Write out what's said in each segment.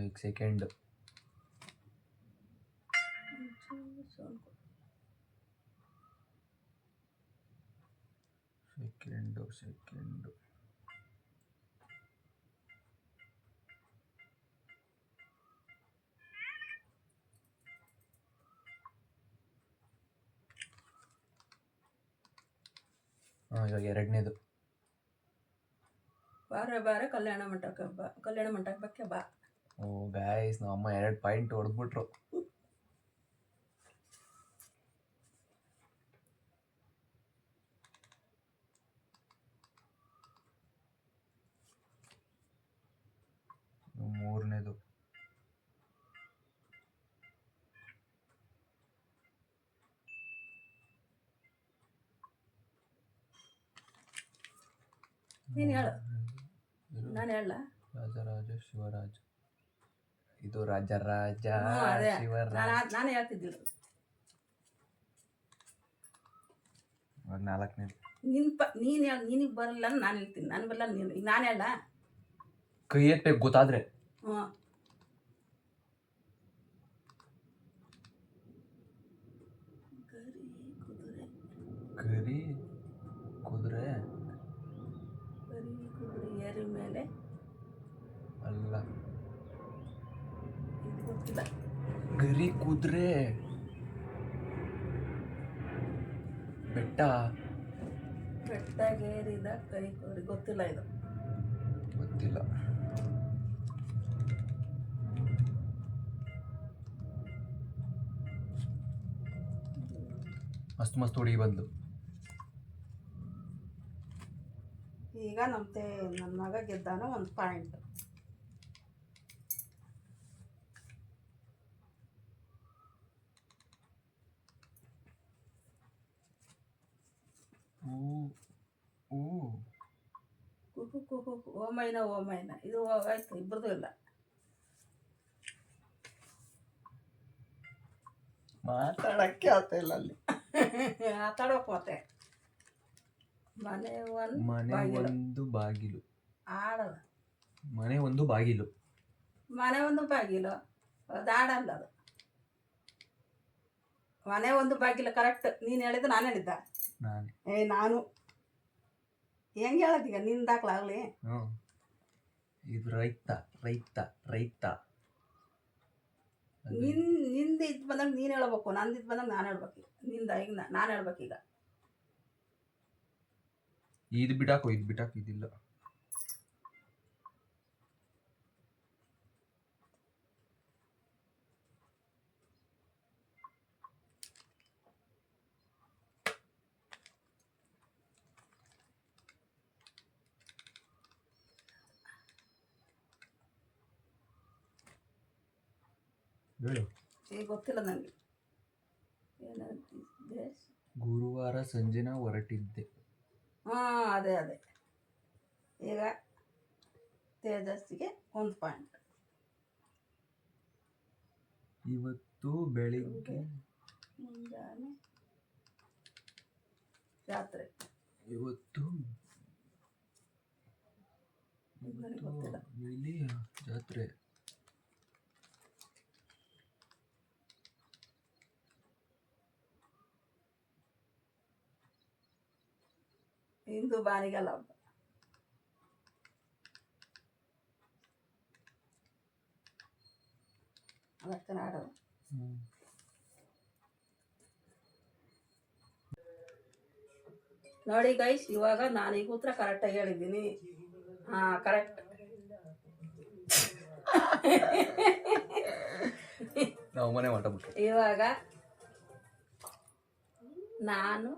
ಈಗ second second ಇವಾಗ ಎರಡನೇದು. ಬಾರೆ ಕಲ್ಯಾಣ ಮಂಟಪಕ್ಕೆ ಬಾ. ಓ ಗಾಯ್ಸ್, ನಮ್ಮಮ್ಮ 2 ಪಾಯಿಂಟ್ ಹೊಡೆದ್ಬಿಟ್ರು. ಮೂರನೇದು. ನೀನು ಹೇಳು, ನಾನು ಹೇಳ. ರಾಜರಾಜ ಶಿವರಾಜ. ಇದು ರಾಜರಾಜ ಶಿವರಾಜ. ನಾನೇ ಹೇಳ್ತಿದ್ದಿಲ್ಲ. ನಾಲ್ಕನೇದು. ನೀನು ಹೇಳ. ನಿನಗೆ ಬರಲ್ಲ ನಾನು ಹೇಳ್ತೀನಿ. ನಾನು ಬರಲ್ಲ ನೀನು. ಈಗ ನಾನು ಹೇಳ. ಕೈ ಎತ್ತಬೇಕು ಗೊತ್ತಾದ್ರೆ. ಹ್ಞೂ. ಗರಿ ಕುದುರೆ ಏರಿ ಮೇಲೆ ಅಲ್ಲ, ಇದು ಗೊತ್ತಿಲ್ಲ. ಗರಿ ಕುದುರೆ ಬೆಟ್ಟಗೇರಿದ ಕೈ ಕುದುರೆ. ಗೊತ್ತಿಲ್ಲ ಇದು. ಗೊತ್ತಿಲ್ಲ. ಮಸ್ತ್ ಹುಡುಗಿ ಬಂದು. ಈಗ ನನ್ನ ಮಗ ಗೆದ್ದಾನ 1 ಪಾಯಿಂಟ್. ಕುಹು ಓಮೈನ ಇದು ಹೋಗಾಯ್ತು. ಇಬ್ಬರದು ಇಲ್ಲ. ಮಾತಾಡಕ್ಕೆ ಆಗ್ತಾ ಇಲ್ಲ ಅಲ್ಲಿ. ಮಾತಾಡೋಕೆ ಮತ್ತೆ. ಮನೆ ಒಂದು ಬಾಗಿಲು. ಆಡಲ್ಲ. ಮನೆ ಒಂದು ಬಾಗಿಲು. ಅದು ಆಡಲ್ಲ. ಅದು ಮನೆ ಒಂದು ಬಾಗಿಲು ಕರೆಕ್ಟ್. ನೀನು ಹೇಳಿದ್ದು ನಾನು ಹೇಳಿದ್ದ? ನಾನು ಹೆಂಗೆ ಹೇಳೋದೀಗ? ನಿಂದಾಕ್ಲಾಗ್ಲಿ. ಇದು ರೈತ. ನಿಂದು ಇದು ಬಂದಾಗ ನೀನು ಹೇಳ್ಬೇಕು, ನಂದು ಇದು ಬಂದಾಗ ನಾನು ಹೇಳ್ಬೇಕು. ಈಗ ನಾನು ಹೇಳ್ಬೇಕೀಗ. ಇದು ಬಿಟಾಕು ಇದಿಲ್ಲ. ಈಗ ಗೊತ್ತಿಲ್ಲ ನನಗೆ. ಗುರುವಾರ ಸಂಜೆ ನಾವು ಹೊರಟಿದ್ದೆ. ಅದೇ ಈಗ ತೇಜಸ್ಸಿಗೆ 1 ಪಾಯಿಂಟ್. ಇವತ್ತು ಬೆಳಿಗ್ಗೆ ಮುಂಜಾನೆ ಜಾತ್ರೆ. ಇವತ್ತು ಗೊತ್ತಿಲ್ಲ. ಇಲ್ಲಿ ಜಾತ್ರೆ. ಇಂದು ಬಾರಿಗಲ್ಲ ಹಬ್ಬ. ಅದಕ್ಕೆ ಆಡೋದು. ನೋಡಿ ಗೈಸ್, ಇವಾಗ ನಾನೀಗ ಉತ್ತರ ಕರೆಕ್ಟಾಗಿ ಹೇಳಿದ್ದೀನಿ. ಕರೆಕ್ಟ್. ಇವಾಗ ನಾನು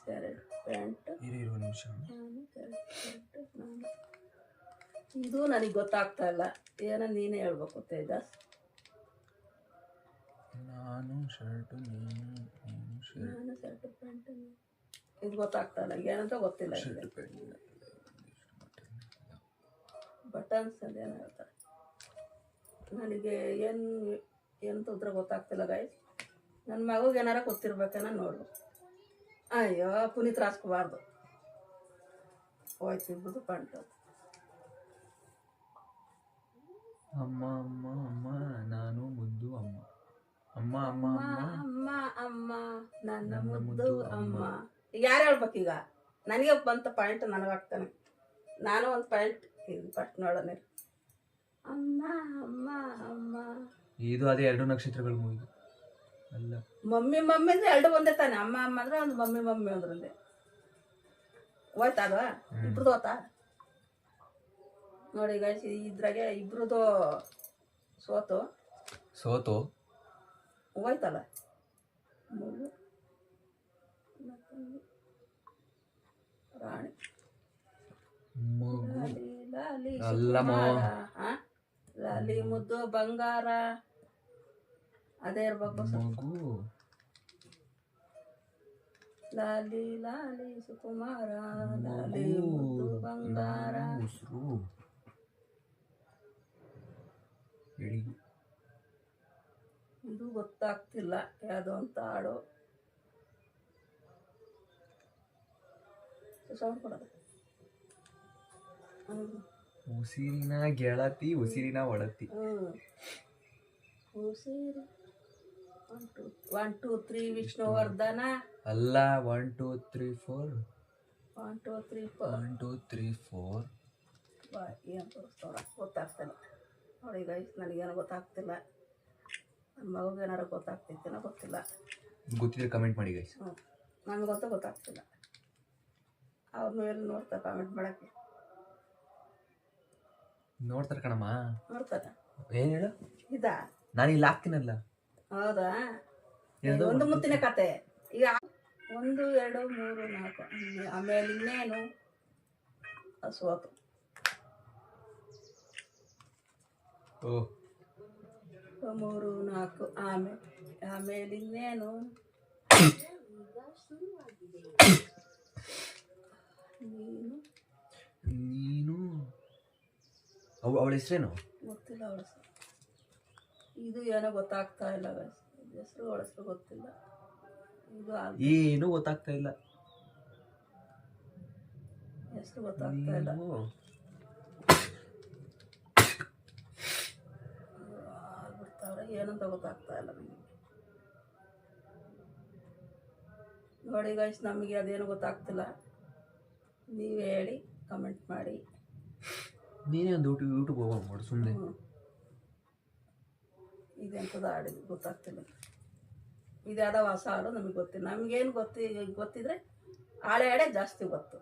ಶರ್ಟ್ ಪ್ಯಾಂಟ್. ಇದು ನನಗೆ ಗೊತ್ತಾಗ್ತಾ ಇಲ್ಲ. ಏನೋ ನೀನೇ ಹೇಳ್ಬೇಕು ತೇಜಸ್. ನಾನು ಶರ್ಟ್ ಪ್ಯಾಂಟ್. ಇದು ಗೊತ್ತಾಗ್ತಾ ಇಲ್ಲ. ಏನಂತ ಗೊತ್ತಿಲ್ಲ. ಬಟನ್ಸ್ ಅದೇನೋ ಹೇಳ್ತಾರೆ. ನನಗೆ ಏನಂತ ಉತ್ತರ ಗೊತ್ತಾಗ್ತಿಲ್ಲ ಗೈಸ್. ನನ್ನ ಮಗುಗೆ ಏನಾರ ಗೊತ್ತಿರ್ಬೇಕೇನ ನೋಡು. ಅಯ್ಯೋ, ಪುನೀತ್ ರಾಜ್ಕುಮಾರ್ದು ಹೋಯ್ತು ಇಬ್ಬರು ಪಂಟು. ಅಮ್ಮ ಅಮ್ಮ ಅಮ್ಮ ನಾನು ಮುದ್ದು ಅಮ್ಮ. ಅಮ್ಮ ಅಮ್ಮ ಅಮ್ಮ ಅಮ್ಮ ಅಮ್ಮ ಅಮ್ಮ ನನ್ನ ನನ್ನ ಮುದ್ದು ಮುದ್ದು ಅಮ್ಮ. ಅಮ್ಮ. ಈಗ ಯಾರು ಹೇಳ್ಬೇಕೀಗ? ನನಗೆ ಬಂತ ಪಾಯಿಂಟ್ ನನಗಾಗ್ತಾನೆ. ನಾನು ಒಂದು ಪಾಯಿಂಟ್ ಫಸ್ಟ್ ನೋಡೋಣ. ಅಮ್ಮ ಅಮ್ಮ ಅಮ್ಮ. ಇದು ಅದೇ 2 ನಕ್ಷತ್ರಗಳು ಮೂವಿ ಅಲ್ಲ. ಮಮ್ಮಿ ಮಮ್ಮಿ ಅಂದ್ರೆ 2 ಒಂದೇ ತಾನೆ. ಅಮ್ಮ ಅಮ್ಮ ಅಂದ್ರೆ ಒಂದು ಮಮ್ಮಿ ಮಮ್ಮಿ ಅಂದ್ರಂದೆ ಹೋಯ್ತಾ ಅದು ಇಬ್ರದ್ದು ಹೋತಾ ನೋಡಿ ಈಗ ಇದ್ರಾಗೆ ಇಬ್ರದ್ದು ಸೋತು ಹೋಯ್ತಲ್ಲ. ಮಗು ಮತ್ತೊಂದು ರಾಣಿ ಮಗು ಲಾಲಿ ಲಾಲಿ ಅಲ್ಲಮ್ಮ. ಸುಕುಮಾರ. ಆ? ಲಾಲಿ ಮುದ್ದು ಬಂಗಾರ ಅದೇ ಇರ್ಬೇಕು. ಮಗು ಲಾಲಿ ಲಾಲಿ ಸುಕುಮಾರ ಲಾಲಿ ಮಗು ಮುದ್ದು ಬಂಗಾರ. ನಾನು ಉಸಿರು ಹೇಳಿ. ಇದು ಗೊತ್ತಾಗ್ತಿಲ್ಲ ಯಾವುದೋ ಅಂತ ಹಾಡು. ಸೌಂಡ್ ಕೊಡೋದು. ಉಸಿರಿನ ಗೆಳತಿ ಉಸಿರಿನ ಒಡತಿ. ಉಸಿರು 1 2 3 ವಿಷ್ಣುವರ್ಧನ. ಅಲ್ಲ 1 2 3 4 1 2 3 4 1 2 3 4 ಏನು ತೋರಿಸ್ತವ್ರ ಗೊತ್ತಾಗ್ತಿಲ್ಲ ನೋಡಿ ಗೈಸ್. ನನಗೇನೋ ಗೊತ್ತಾಗ್ತಿಲ್ಲ. ನನ್ನ ಮಗುಗೆ ಏನಾರು ಗೊತ್ತಾಗ್ತೈತೇನೋ ಗೊತ್ತಿಲ್ಲ. ಗೊತ್ತಿದ್ರೆ ಕಮೆಂಟ್ ಮಾಡಿ ಗೈಸ್. ನನಗಂತೂ ಗೊತ್ತಾಗ್ತಿಲ್ಲ. ಅವ್ರನ್ನೂ ಎಲ್ಲಿ ನೋಡ್ತಾರೆ ಕಾಮೆಂಟ್ ಮಾಡೋಕ್ಕೆ? ನೋಡ್ತಾರೆ ಕಣಮ್ಮ. ನೋಡ್ತಾರೆ. ಏನು ಹೇಳು? ಇದಾ ನಾನು ಇಲ್ಲಿ ಹಾಕ್ತೀನಲ್ಲ. ಹೌದಾ? ಏನದು? ಒಂದು ಮುತ್ತಿನ ಕತೆ. ಈಗ 1 2 3 4 ಆಮೇಲೆ ಇನ್ನೇನು ಸೋತು. ಓ 3 4 ಆಮೇಲೆ ಇನ್ನೇನು ನೀನು ನೀನು ಅವಳ ಹೆಸರೇನು? ಗೊತ್ತಿಲ್ಲ ಅವಳ ಹೆಸರು. ಇದು ಏನೋ ಗೊತ್ತಾಗ್ತಾ ಇಲ್ಲ ಗೈಸ್. ಹೆಸರು ಅವಳ ಹೆಸರು ಗೊತ್ತಿಲ್ಲ. ಇದು ಏನು ಗೊತ್ತಾಗ್ತಾ ಇಲ್ಲ. ಹೆಸರು ಗೊತ್ತಾಗ್ತಾ ಇಲ್ಲ. ಆಗ್ಬಿಡ್ತಾವ್ರೆ ಏನಂತ ಗೊತ್ತಾಗ್ತಾ ಇಲ್ಲ ನನಗೆ. ನೋಡಿ ಗೈಸ್, ನಮಗೆ ಅದೇನು ಗೊತ್ತಾಗ್ತಿಲ್ಲ. ನೀವು ಹೇಳಿ, ಕಮೆಂಟ್ ಮಾಡಿ. ನೀನೇ ಒಂದು ಯೂಟ್ಯೂಬ್ ಓಪನ್ ಮಾಡು ಸುಮ್ಮನೆ. ಇದೆಂಥದ್ದು ಹಾಡಿದ್ದು ಗೊತ್ತಾಗ್ತಿಲ್ಲ. ಇದ್ಯಾವುದೋ ಹೊಸ ಹಾಡು ನಮಗೆ ಗೊತ್ತಿಲ್ಲ. ನಮಗೇನು ಗೊತ್ತಿದ್ರೆ ಹಾಳೆ ಹಾಡೆ ಜಾಸ್ತಿ ಗೊತ್ತು.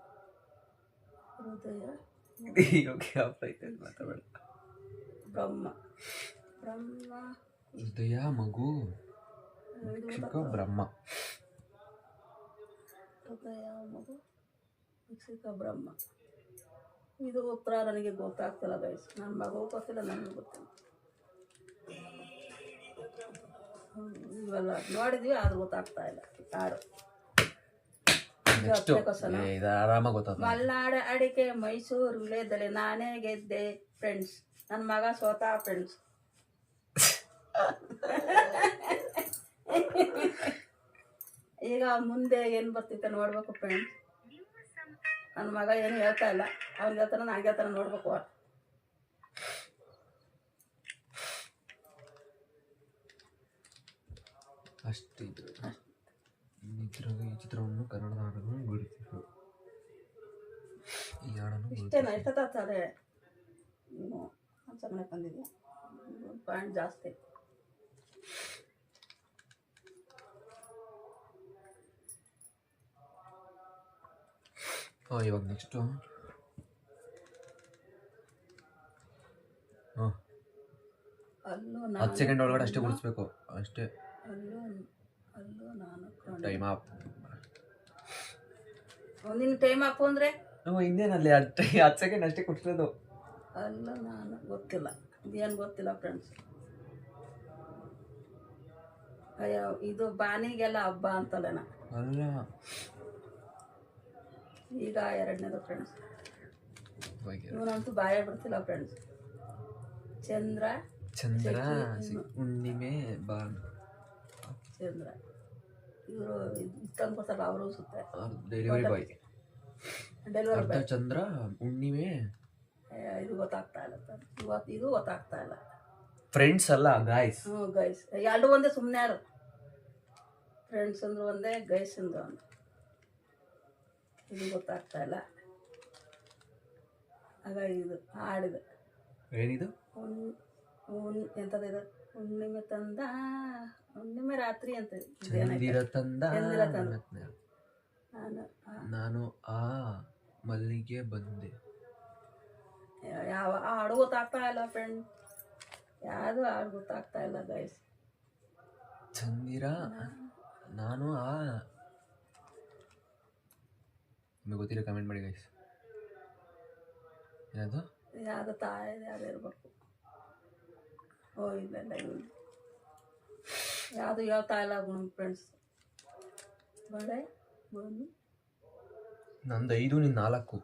ಹೃದಯ ಬ್ರಹ್ಮ ಬ್ರಹ್ಮ ಹೃದಯ ಮಗು ಬ್ರಹ್ಮ. ಹೃದಯ ಮಗು ಭಿಕ್ಷುಕ ಬ್ರಹ್ಮ. ಇದು ಉತ್ತರ ನನಗೆ ಗೊತ್ತಾಗ್ತಿಲ್ಲ ಗೈಸ್. ನನ್ನ ಮಗು ಗೊತ್ತಿಲ್ಲ, ನನಗೂ ಗೊತ್ತಿಲ್ಲ. ಇವೆಲ್ಲ ನೋಡಿದ್ವಿ ಆದ್ರೂ ಗೊತ್ತಾಗ್ತಾ ಇಲ್ಲ ಹಾಡು. ಆರಾಮಾಗಿ ಗೊತ್ತಾಗ್ತದೆ. ಮಲ್ನಾಡ ಅಡಿಕೆ ಮೈಸೂರು ವಿಳೆದಲೆ ನಾನೇ ಗೆದ್ದೆ ಫ್ರೆಂಡ್ಸ್. ನನ್ನ ಮಗ ಸೋತ ಫ್ರೆಂಡ್ಸ್. ಈಗ ಮುಂದೆ ಏನು ಬರ್ತಿತ್ತು ನೋಡ್ಬೇಕು ಫ್ರೆಂಡ್ಸ್. ನನ್ನ ಮಗ ಏನು ಹೇಳ್ತಾ ಇಲ್ಲ. ಅವ್ನಿಗೆ ಹೇಳ್ತಾನೆ, ನಾನು ಹೇಳ್ತಾನೆ, ನೋಡ್ಬೇಕು. ಅಷ್ಟೇ. ಈ ಚಿತ್ರವನ್ನು ಕನ್ನಡ ಹಾಡನ್ನು ಬಿಡುತ್ತಿತ್ತು. ಈ ಹಾಡನ್ನು ಇಷ್ಟೇನಾ? ಎಷ್ಟೊತ್ತಾಗ್ತದೆ? ನೀನು ಚೆನ್ನಾಗಿ ಬಂದಿದ್ಯಾ? ಪಾಯಿಂಟ್ ಜಾಸ್ತಿ. ಇವಾಗ ನೆಕ್ಸ್ಟು 10 ಸೆಕೆಂಡ್ ಒಳಗಡೆ ಅಷ್ಟೇ ಗುಡಿಸ್ಬೇಕು. ಅಷ್ಟೇ. ಅಲ್ಲೂ ನಾನು ಟೈಮ್ ಅಪ್. ನಿನ್ನ ಟೈಮ್ ಅಪ್ ಅಂದರೆ ಇನ್ನೇನಲ್ಲಿ 10 ಸೆಕೆಂಡ್ ಅಷ್ಟೇ ಕೊಟ್ಟಿರೋದು. ಅಲ್ಲ ನಾನು ಗೊತ್ತಿಲ್ಲ, ಇದೇನು ಗೊತ್ತಿಲ್ಲ ಫ್ರೆಂಡ್ಸ್. ಅಯ್ಯೋ, ಇದು ಬಾನಿಗೆಲ್ಲ ಹಬ್ಬ ಅಂತಲೇನ? ಅಲ್ಲ, ಈಗ 2ನೇದು ಫ್ರೆಂಡ್ಸ್. ಇವನಂತೂ ಬಾಯ ಬಿಡ್ತಿಲ್ಲ ಫ್ರೆಂಡ್ಸ್. ಚಂದ್ರ ಹುಣ್ಣಿಮೆ ಬಾನ್ ಚಂದ್ರ ಇವರು ತಂದು ಕೊಡ್ತಾರಲ್ಲ ಅವರು ಸುತ್ತ ಡೆಲಿವರಿ ಬಾಯ್. Delivery boy. ಚಂದ್ರ ಹುಣ್ಣಿಮೆ ಇದು ಗೊತ್ತಾಗ್ತಾ ಇಲ್ಲ ಸರ್, ಇದು ಗೊತ್ತಾಗ್ತಾ ಇಲ್ಲ. ಫ್ರೆಂಡ್ಸ್ ಅಲ್ಲ ಗಾಯ್ಸ್. ಹ್ಞೂ ಗೈಸ್, ಎರಡು ಒಂದೇ, ಸುಮ್ಮನೆ ಯಾರು ಫ್ರೆಂಡ್ಸ್ ಅಂದ್ರೆ ಒಂದೇ, ಗೈಸ್ ಅಂದ್ರೆ ಒಂದೇ. ಇದು ಗೊತ್ತಾಗ್ತಾ ಇಲ್ಲ. ಆಗ ಇದು ಹಾಡಿದೆ ಏನಿದು? ಎಂಥದ್ದು ಹುಣ್ಣಿಮೆ ತಂದ, ಹುಣ್ಣಿಮೆ ರಾತ್ರಿ ಅಂತ ಚಂದಿರ ತಂದ ನಾನು ನಾನು ಆ ಮಲ್ಲಿಗೆ ಬಂದೆ. ಯಾವ ಹಾಡು ಗೊತ್ತಾಗ್ತಾ ಇಲ್ಲ ಫ್ರೆಂಡ್, ಯಾವುದು ಹಾಡು ಗೊತ್ತಾಗ್ತಾ ಇಲ್ಲ ಗೈಸ್. ಚಂದಿರ ನಾನು ಆ, ನಿಮಗೆ ಗೊತ್ತಿರೋ ಕಮೆಂಟ್ ಮಾಡಿ ಗೈಸ್. ಯಾವುದು ತಾಯಿ ಯಾವ್ದು ಇರ್ಬೇಕು. ಓ ಇಲ್ಲ ಇಲ್ಲ, ಯಾವುದು ಹೇಳ್ತಾ ಇಲ್ಲ ಫ್ರೆಂಡ್ಸ್. ಬಳೆ ಬಂದು ನಂದು 5 ನಿನ್ 4.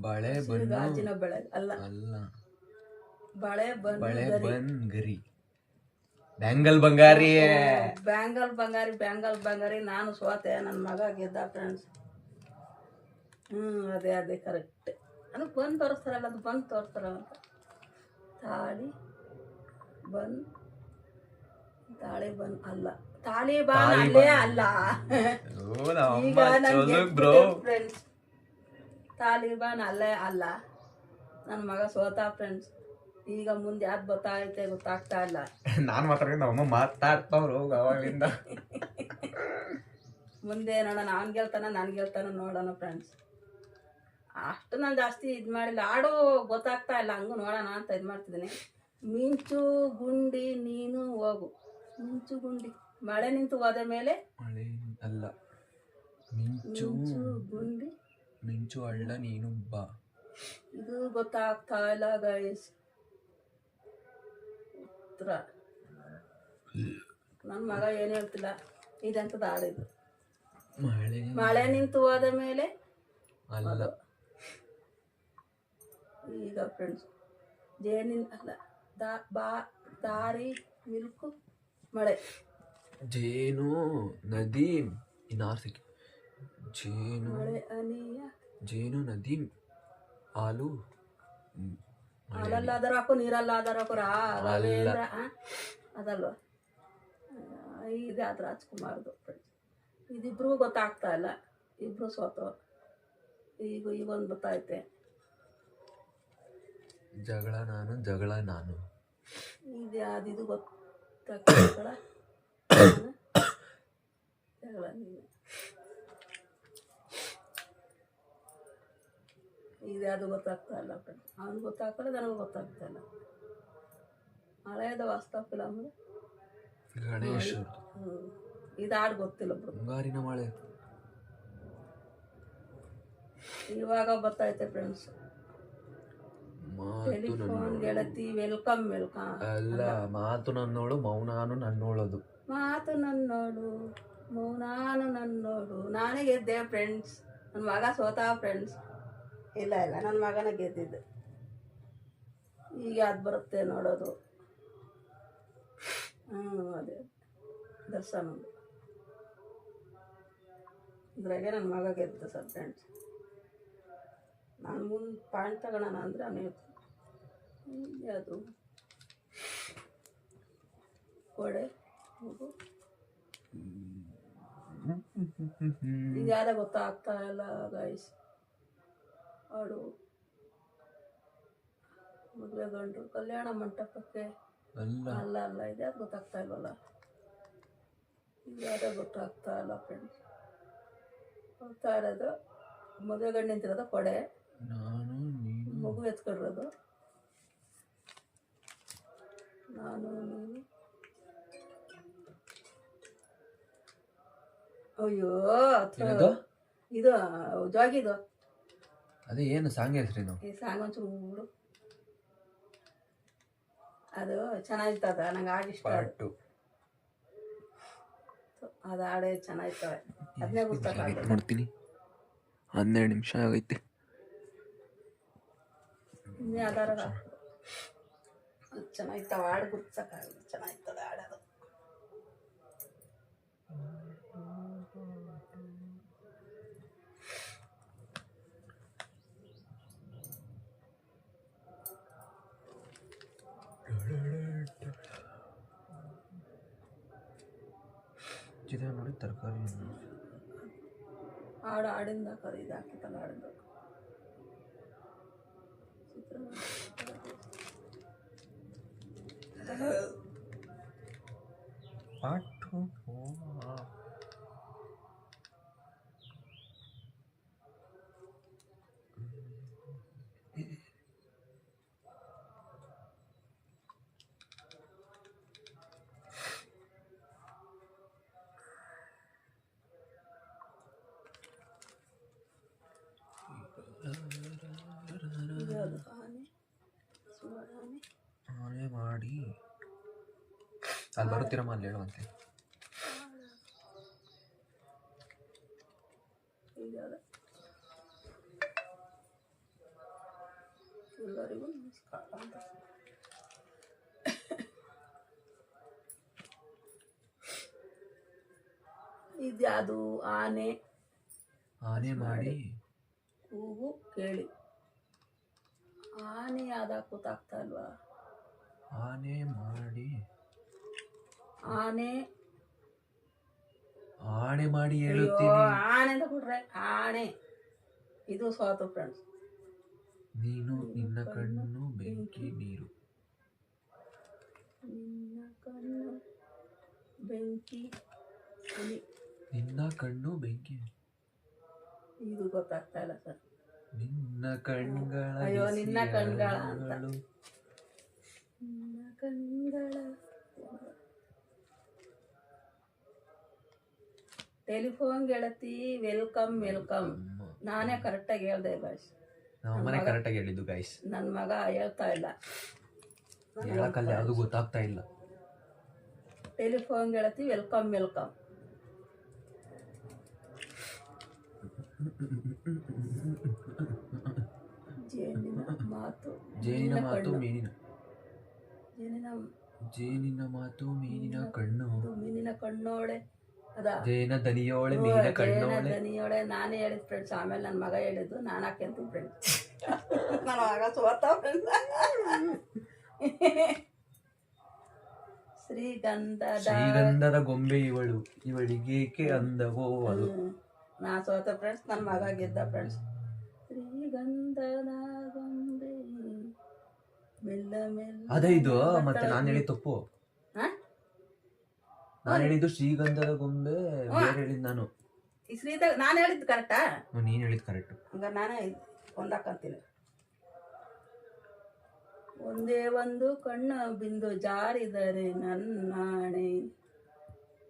ಬಳೆ ಗಾಜಿನ ಬೆಳೆ ಅಲ್ಲ, ಬಳೆ ಬಂಗರಿ, ಬ್ಯಾಂಗಲ್ ಬಂಗಾರಿ. ಬ್ಯಾಂಗಲ್ ಬಂಗಾರಿ. ನಾನು ಸೋತೆ, ನನ್ನ ಮಗ ಗೆದ್ದ ಫ್ರೆಂಡ್ಸ್. ಅದೇ ಕರೆಕ್ಟ್. ಅದು ಬಂದು ತೋರಿಸ್ತಾರಲ್ಲ, ಅದು ಬಂದು ತೋರಿಸ್ತಾರಲ್ಲ ಅಂತ. ತಾಳಿಬನ್ ಅಲ್ಲ, ತಾಲಿಬಾನ್ ಅಲ್ಲೇ ಅಲ್ಲ. ಈಗ ಫ್ರೆಂಡ್ಸ್, ತಾಲಿಬಾನ್ ಅಲ್ಲೇ ಅಲ್ಲ. ನನ್ನ ಮಗ ಸೋತ ಫ್ರೆಂಡ್ಸ್. ಈಗ ಮುಂದೆ ಯಾವ್ದು ಗೊತ್ತಾಗ್ತಾ ಇಲ್ಲ. ನಾನು ಮಾತಾಡ್ಕೊಂಡು ಅಮ್ಮ ಮಾತಾಡ್ತಾವ್ರು ಅವಾಗಿಂದ. ಮುಂದೆ ನೋಡೋಣ, ನಾನು ಗೆಲ್ತಾನ ನೋಡೋಣ ಫ್ರೆಂಡ್ಸ್. ಅಷ್ಟು ನಾನು ಜಾಸ್ತಿ ಇದು ಮಾಡಿಲ್ಲ, ಹಾಡು ಗೊತ್ತಾಗ್ತಾ ಇಲ್ಲ, ಹಂಗೂ ನೋಡೋಣ ಅಂತ ಇದು ಮಾಡ್ತಿದ್ದೀನಿ. ಮಿಂಚು ಗುಂಡಿ ನೀನು ಹೋಗು, ಮಿಂಚು ಗುಂಡಿ, ಮಳೆ ನಿಂತು ಹೋದ ಮೇಲೆ, ಮಳೆ ಅಲ್ಲ, ಮಿಂಚು ಗುಂಡಿ, ಮಿಂಚು ಹಳ್ಳ ನೀನು ಬಾ. ಇದು ಗೊತ್ತಾಗ್ತಾ ಇಲ್ಲ ಗೈಸ್. ಉತ್ತರ ನನ್ನ ಮಗ ಏನು ಹೇಳ್ತಿಲ್ಲ. ಇದಂತದ ಹಾಡಿದ್ದು, ಮಳೆ ನಿಂತು ಹೋದ ಮೇಲೆ ಅಲ್ಲ. ಈಗ ಫ್ರೆಂಡ್ಸ್, ಜೇನಿನ ಅಲ್ಲ, ದಾರಿ ಮಿಲ್ಕು ಮಳೆ, ಜೇನು ನದಿ ಇನ್ನಾರ್ಸಿಕೆ, ಜೇನು ಮಳೆ ಅನಿಯ, ಜೇನು ನದಿ ಹಾಲು, ಹಾಲಲ್ಲಾದರೂ ಹಾಕು, ನೀರಲ್ಲಾದರೂ ಹಾಕು. ರಾಘವೇಂದ್ರ ಅದಲ್ವ, ಇದು ಅದು ರಾಜ್ಕುಮಾರ್ದು ಫ್ರೆಂಡ್ಸ್. ಇದಿಬ್ರಿಗೂ ಗೊತ್ತಾಗ್ತಾ ಇಲ್ಲ, ಇಬ್ರು ಸೋತು. ಈಗೊಂದು ಗೊತ್ತಾಯ್ತೆ, ಜಗಳ ನಾನು. ಇದು ಯಾವ್ದು ಗೊತ್ತಾಗ್ತಾ ಜಗಳ ನೀನು. ಇದ್ಯಾವುದು ಗೊತ್ತಾಗ್ತಾ ಇಲ್ಲ ಫ್ರೆಂಡ್. ಅವನು ಗೊತ್ತಾಗ್ತಲ್ಲ, ನನಗೂ ಗೊತ್ತಾಗ್ತಾ ಇಲ್ಲ. ಹಳೆಯದ ವಾಸ್ತವ ಫಿಲಮ್ ಗಣೇಶ್. ಇದು ಹಾಡು ಗೊತ್ತಿಲ್ಲ ಬ್ರೋ. ಮುಂಗಾರಿನ ಮಳೆ ಇವಾಗ ಗೊತ್ತಾಯ್ತೆ ಫ್ರೆಂಡ್ಸ್. ಟೆಲಿಫೋನ್ ಗೆಳತಿ ವೆಲ್ಕಮ್. ಅಲ್ಲ, ಮಾತು ನನ್ನೋಳು ಮೌನಾನು ನನ್ನೋಳದು. ಮಾತು ನನ್ನೋಳು ಮೌನಾನು ನನ್ನೋಳು. ನಾನೇ ಗೆದ್ದೆ ಫ್ರೆಂಡ್ಸ್, ನನ್ನ ಮಗ ಸೋತ ಫ್ರೆಂಡ್ಸ್. ಇಲ್ಲ ನನ್ನ ಮಗನ ಗೆದ್ದಿದ್ದು. ಈಗ ಅದು ಬರುತ್ತೆ ನೋಡೋದು. ಅದೇ ದರ್ಶನ, ಇದ್ರಾಗೆ ನನ್ನ ಮಗ ಗೆದ್ದ ಸರ್ ಫ್ರೆಂಡ್ಸ್. ನಾನು ಮುಂದೆ ಪಾಯಿಂಟ್ ತಗೋಣ ಅಂದರೆ ಅವನು ಅದು ಕೊಡೆ ಹೋಗು. ಇದು ಯಾವ್ದು ಗೊತ್ತಾಗ್ತಾ ಇಲ್ಲ ಗೈಸ್. ಅವಳು ಮದುವೆ ಗಂಡು ಕಲ್ಯಾಣ ಮಂಟಪಕ್ಕೆ ಅಲ್ಲ ಇದ್ಯಾವ್ದು ಗೊತ್ತಾಗ್ತಾ ಇಲ್ವಲ್ಲ. ಇದ್ಯಾವುದೇ ಗೊತ್ತಾಗ್ತಾ ಇಲ್ಲ ಫ್ರೆಂಡ್ಸ್. ಹೋಗ್ತಾ ಇರೋದು ಮದುವೆ ಗಂಡು ನಿಂತಿರೋದು ಕೊಡೆ, ಮಗು ಎತ್ಕೊಂಡಿರೋದು ನಾನು ನೀನು. ಅಯ್ಯೋ ಇದು ಜಾಗಿದು. ಅದೇ ಏನು ಸಾಂಗ್ ಹೆಸ್ರೇನು? ಈ ಸಾಂಗ್ ಒಂಚೂರು ಅದು ಚೆನ್ನಾಗಿರ್ತದ, ನಂಗೆ ಹಾಡು ಇಷ್ಟ. ಅದು ಹಾಡೇ ಚೆನ್ನಾಗಿರ್ತವೆ. ಅದನ್ನೇ ಗೊತ್ತಾಗ ನೋಡ್ತೀನಿ. 12 ನಿಮಿಷ ಆಗೈತೆ. ಇನ್ನೇ ಆಧಾರ ಚೆನ್ನಾಗಿರ್ತಾವೆ ಹಾಡು, ಗುರ್ಸಕ್ಕಾಗಲ್ಲ. ಚೆನ್ನಾಗಿರ್ತದೆ ಹಾಡೋದು. ನೋಡಿ ತರಕಾರಿ ಆಡಿಂದ ಹಾಕೋದು ಇದು ಹಾಕಿತ್ತಲ್ಲ ಆಡಿಂದ ಪಾಟು ಆನೆ ಮಾಡಿ ಅಲ್ಲಿ ಬರುತ್ತೀರಮ್ಮ ಅಲ್ಲಿ ಹೇಳುವಂತೆ ಎಲ್ಲರಿಗೂ ನಮಸ್ಕಾರ ಅಂತ ಇದ್ಯಾವುದು ಆನೆ ಆನೆ ಮಾಡಿ ಕೂಗು ಕೇಳಿ ಆನೆ ಯಾವ್ದಾಗ ಗೊತ್ತಾಗ್ತಾ ಇಲ್ವಾ ಆನೆ ಮಾಡಿ ಆನೆ ಆಣೆ ಮಾಡಿ ಅಯ್ಯೋ ಹೇಳುತ್ತೀನಿ ಆನೆ ಅಂತ ಕೊಟ್ರೆ ಆನೆ ಇದು ಸೋತು ಫ್ರೆಂಡ್ಸ್ ನೀನು ನಿನ್ನ ಕಣ್ಣು ಬೆಂಕಿ ನೀರು ನಿನ್ನ ಕಣ್ಣು ಬೆಂಕಿ ಹುಲಿ ನಿನ್ನ ಕಣ್ಣು ಬೆಂಕಿ ಇದು ಗೊತ್ತಾಗ್ತಾ ಇಲ್ಲ ಸರ್ ನಿನ್ನ ಕಣ್ಗಳ ಅಯ್ಯೋ ನಿನ್ನ ಕಣ್ಗಳ ಅಂತ ಬಿಸಿಯಾಳು. ನಿನ್ನ ಕಣ್ಗಳ ಟೆಲಿಫೋನ್ ಗೆಳತಿ ವೆಲ್ಕಮ್ ವೆಲ್ಕಮ್ ನಾನೇ ಕರೆಕ್ಟಾಗಿ ಹೇಳ್ದೆ ಗಾಯ್ಸ್ ನಮ್ಮನೆ ಕರೆಕ್ಟಾಗಿ ಹೇಳಿದ್ದು ಗೈಸ್ ನನ್ನ ಮಗ ಹೇಳ್ತಾ ಇಲ್ಲ ಹೇಳಕ್ಕಲ್ಲಿ ಯಾವುದು ಗೊತ್ತಾಗ್ತಾ ಇಲ್ಲ ಟೆಲಿಫೋನ್ ಗೆಳತಿ ವೆಲ್ಕಮ್ ವೆಲ್ಕಮ್ ಜೇನಿನ ಮಾತು ಜೇನಿನ ಮಾತು ಮೀನಿನ ಜೇನಿನ ಜೇನಿನ ಮಾತು ಮೀನಿನ ಕಣ್ಣು ಇದು ಮೀನಿನ ಕಣ್ಣೋಳೆ ಅದ ಜೇನ ದನಿಯೋಳೆ ಮೀನಿನ ಜೇನ ಕಣ್ಣೋಳೆ ದನಿಯೋಳೆ ನಾನೇ ಹೇಳಿದ್ ಫ್ರೆಂಡ್ಸ್ ಆಮೇಲೆ ನನ್ನ ಮಗ ಹೇಳಿದ್ದು ನಾನು ಹಾಕ್ಯಂತೀನಿ ಫ್ರೆಂಡ್ಸ್ ನನ್ನ ಮಗ ಸೋತ ಶ್ರೀಗಂಧದ ಗೊಂಬೆ ಇವಳಿಗೇಕೆ ಅಂದವೋ ಅದು ನಾ ಸೋತ ಫ್ರೆಂಡ್ಸ್ ನನ್ನ ಮಗ ಗೆದ್ದ ಫ್ರೆಂಡ್ಸ್ ಶ್ರೀಗಂಧದ ಗೊಂಬೆ ಮೆಲ್ಲ ಮೆಲ್ಲ ಅದೇ ಇದು ಮತ್ತೆ ನಾನು ಹೇಳಿದ ತಪ್ಪು ನಾನು ಹೇಳಿದ್ದು ಶ್ರೀಗಂಧದ ಗೊಂಬೆ ಬೇರೆ ಹೇಳಿದ್ ನಾನು ಈ ಶ್ರೀದಾಗ ನಾನು ಹೇಳಿದ್ದು ಕರೆಕ್ಟಾ ನೀನ್ ಹೇಳಿದ್ ಕರೆಕ್ಟ್ ಹಂಗ ನಾನೇ ಒಂದಾಕಂತೀನಿ ಒಂದೇ ಒಂದು ಕಣ್ಣು ಬಿಂದು ಜಾರಿದರೆ ನನ್ನಾಣೆ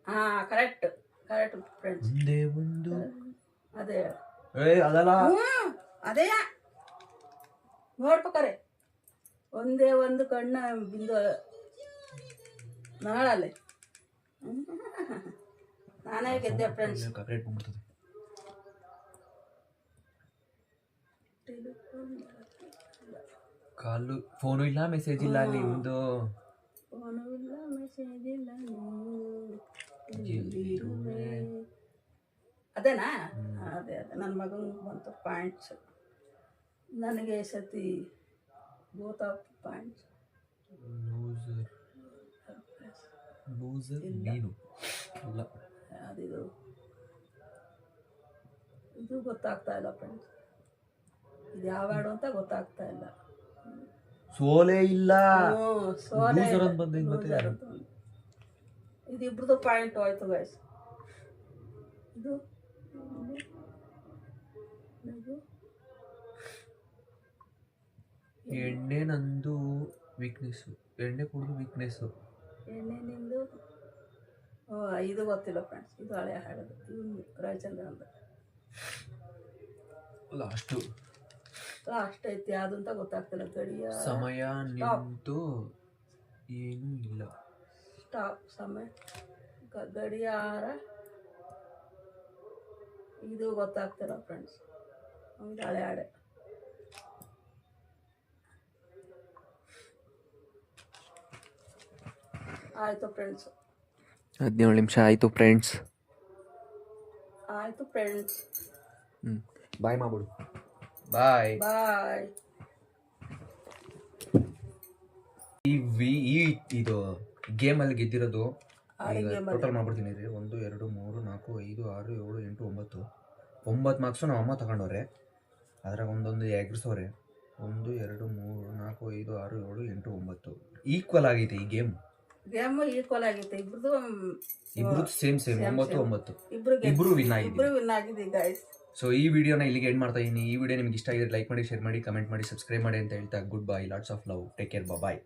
ಹಾ ಕರೆಕ್ಟ್ ಕರೆಕ್ಟ್ ಫ್ರೆಂಡ್ಸ್ ಒಂದೇ ಒಂದು ಅದೇ ಅದಲ್ಲ ಅದೇ ನೋಡ್ಬೇಕಾರೆ ಒಂದೇ ಒಂದು ಕಣ್ಣು ಬಿಂದು ನಾಳಲ್ಲಿ ನಾನೇ ಗೆದ್ದೆ ಫ್ರೆಂಡ್ಸ್ ಕರೆಕ್ಟ್ ಬಂದ್ಬಿಡ್ತದೆ ಕಾಲು ಫೋನು ಇಲ್ಲ ಮೆಸೇಜ್ ಇಲ್ಲ ನಿಮ್ದು ಫೋನು ಇಲ್ಲ ಮೆಸೇಜ್ ಇಲ್ಲ ಎಲ್ಲಿರುವೆ? ಅದೇನಾ ಅದೇ ಅದೇ ನನ್ನ ಮಗನಿಗೆ ಬಂತು ಪಾಯಿಂಟ್ಸ್ ನನಗೆ ಸತಿ ಬೋತ್ ಆಫ್ ಪಾಯಿಂಟ್ಸ್ ಲೂಸರ್ ನೀನು ಅಲ್ಲ ಯಾವ್ದಿದು ಇದು ಗೊತ್ತಾಗ್ತಾ ಇಲ್ಲ ಫ್ರೆಂಡ್ಸ್ ಇದು ಯಾವ ಹಾಡು ಅಂತ ಗೊತ್ತಾಗ್ತಾ ಇಲ್ಲ ಸೋಲೆ ಇಲ್ಲ ಸೋಲೆ Loser ಅಂತ ಬಂದೈತೆ ಮತ್ತೆ. Loser ಅಂತ. ಇದು ಇಬ್ರದ್ದು ಪಾಯಿಂಟ್ ಹೋಯ್ತು ಗೈಸ್ ಇದು ಇದು ಎಣ್ಣೆ ನಂದು ವೀಕ್ನೆಸ್ಸು ಎಣ್ಣೆ ಕುಡಿದು ವೀಕ್ನೆಸ್ಸು ಎಣ್ಣೆ ನಿಂದು ಇದು ಗೊತ್ತಿಲ್ಲ ಫ್ರೆಂಡ್ಸ್ ಇದು ಹಳೆ ಹಾಡೋದು ಇವನು ರವಿಚಂದ್ರ ಅಂತ ಲಾಸ್ಟ್ ಐತಿ ಯಾವುದು ಅಂತ ಗೊತ್ತಾಗ್ತಿಲ್ಲ ಗಡಿಯ ಸಮಯ ನಿಂತು ಏನೂ ಇಲ್ಲ ಸ್ಟಾಪ್ ಸಮಯ ಗಡಿಯಾರ ಇದು ಗೊತ್ತಾಗ್ತಿಲ್ಲ ಫ್ರೆಂಡ್ಸ್ ಇದು ಹಳೆ ಹಾಡೆ ಆಯಿತು ಫ್ರೆಂಡ್ಸ್ 17 ನಿಮಿಷ ಆಯಿತು ಫ್ರೆಂಡ್ಸ್ ಆಯಿತು ಫ್ರೆಂಡ್ಸ್ ಬಾಯ್ ಮಾಡ್ಬಿಡು ಬಾಯ್ ಬಾಯ್ ಈ ಇದು ಗೇಮಲ್ಲಿ ಗೆದ್ದಿರೋದು ಆಡಿಂಗ್ ಈಗ ಗೇಮಲ್ಲಿ ಟೋಟಲ್ ಮಾಡ್ಬಿಡ್ತೀನಿ ರೀ 1 2 3 4 5 6 7 8 9 ಮಾರ್ಕ್ಸು ನಮ್ಮ ಅಮ್ಮ ತಗೊಂಡವ್ರೆ. ಅದ್ರಾಗ ಒಂದೊಂದು ಎಗ್ರಿಸೋರೆ. 1 2 3 4 5 6 7 8 9 ಈಕ್ವಲ್ ಆಗೈತೆ ಈ ಗೇಮ್ ಈಕ್ವಲ್ ಆಗೈತೆ ಇಬ್ರದ್ದು. ಇಬ್ರು ಸೇಮ್ 9 ಇಬ್ರು ವಿನ್ ಆಗಿದ್ದೀವಿ. ವಿನ್ ಆಗಿದ್ದೀವಿ ಗೈಸ್. ಸೊ ಈ ವಿಡಿಯೋನ ಇಲ್ಲಿಗೆ ಎಂಡ್ ಮಾಡ್ತಾ ಇದ್ದೀನಿ. ಈ ವಿಡಿಯೋ ನಿಮ್ಗೆ ಇಷ್ಟ ಆಗಿದ್ರೆ ಲೈಕ್ ಮಾಡಿ, ಶೇರ್ ಮಾಡಿ, ಕಮೆಂಟ್ ಮಾಡಿ, ಸಬ್ಸ್ಕ್ರೈಬ್ ಮಾಡಿ ಅಂತ ಹೇಳ್ತಾ good bye, lots of love, take care, bye.